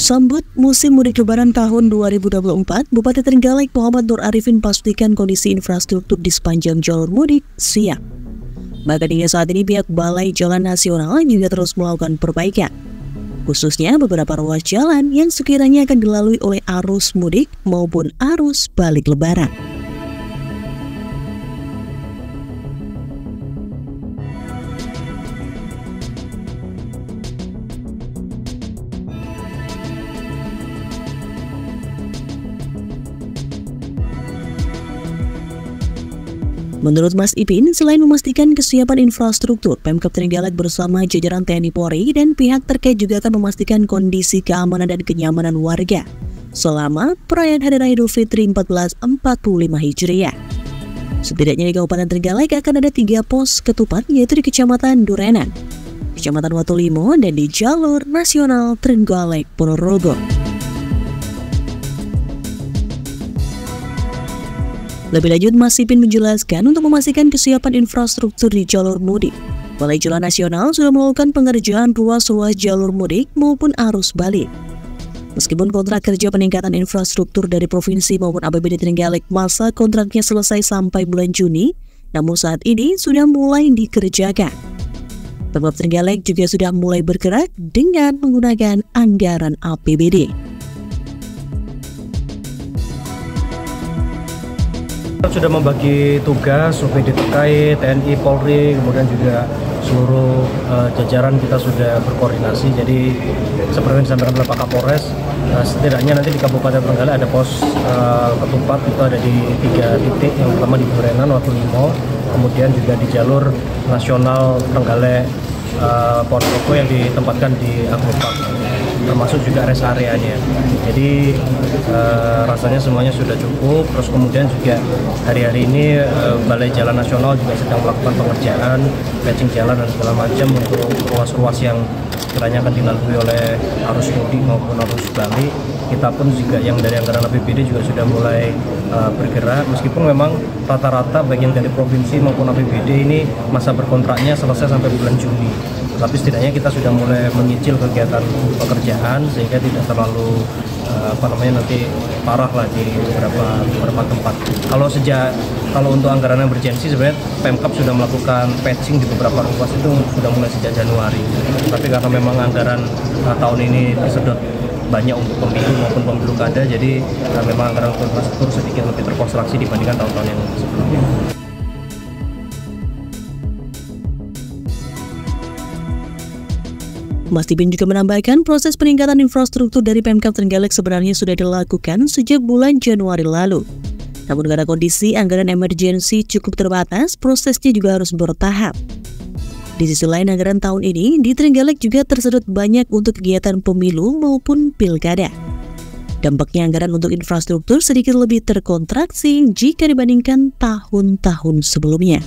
Sambut musim mudik lebaran tahun 2024, Bupati Trenggalek Muhammad Nur Arifin pastikan kondisi infrastruktur di sepanjang jalur mudik siap. Bahkan hingga saat ini pihak Balai Jalan Nasional juga terus melakukan perbaikan, khususnya beberapa ruas jalan yang sekiranya akan dilalui oleh arus mudik maupun arus balik lebaran. Menurut Mas Ipin, selain memastikan kesiapan infrastruktur, Pemkab Trenggalek bersama jajaran TNI Polri dan pihak terkait juga akan memastikan kondisi keamanan dan kenyamanan warga selama perayaan Hari Raya Idul Fitri 1445 Hijriah. Setidaknya di Kabupaten Trenggalek akan ada 3 pos ketupat, yaitu di Kecamatan Durenan, Kecamatan Watulimo, dan di Jalur Nasional Trenggalek Ponorogo. Lebih lanjut, Mas Ipin menjelaskan untuk memastikan kesiapan infrastruktur di jalur mudik, Balai Jalan Nasional sudah melakukan pengerjaan ruas-ruas jalur mudik maupun arus balik. Meskipun kontrak kerja peningkatan infrastruktur dari Provinsi maupun APBD Trenggalek masa kontraknya selesai sampai bulan Juni, namun saat ini sudah mulai dikerjakan. Pemkab Trenggalek juga sudah mulai bergerak dengan menggunakan anggaran APBD. Sudah membagi tugas OPD terkait, TNI, Polri, kemudian juga seluruh jajaran kita sudah berkoordinasi. Jadi seperti yang disampaikan oleh Pak Kapolres, setidaknya nanti di Kabupaten Trenggalek ada pos ketupat, itu ada di 3 titik. Yang pertama di Durenan, Watulimo, kemudian juga di jalur nasional Trenggalek Ponorogo yang ditempatkan di Agropark, termasuk juga rest areanya. Jadi rasanya semuanya sudah cukup. Terus kemudian juga hari-hari ini Balai Jalan Nasional juga sedang melakukan pengerjaan, patching jalan dan segala macam untuk ruas-ruas yang kiranya akan dilalui oleh arus mudik maupun arus balik. Kita pun juga yang dari anggaran APBD juga sudah mulai bergerak, meskipun memang rata-rata bagian dari provinsi maupun APBD ini masa berkontraknya selesai sampai bulan Juni. Tapi setidaknya kita sudah mulai menyicil kegiatan pekerjaan sehingga tidak terlalu nanti parah lah di beberapa tempat. Kalau untuk anggaran emergensi sebenarnya Pemkab sudah melakukan patching di beberapa ruas itu sudah mulai sejak Januari. Tapi karena memang anggaran tahun ini tersedot banyak untuk pemilu maupun pemilu kada, jadi memang anggaran untuk infrastruktur sedikit lebih terkonstruksi dibandingkan tahun-tahun yang sebelumnya. Mas Ipin juga menambahkan proses peningkatan infrastruktur dari Pemkab Trenggalek sebenarnya sudah dilakukan sejak bulan Januari lalu. Namun karena kondisi anggaran emergensi cukup terbatas, prosesnya juga harus bertahap. Di sisi lain, anggaran tahun ini di Trenggalek juga tersedot banyak untuk kegiatan pemilu maupun pilkada. Dampaknya anggaran untuk infrastruktur sedikit lebih terkontraksi jika dibandingkan tahun-tahun sebelumnya.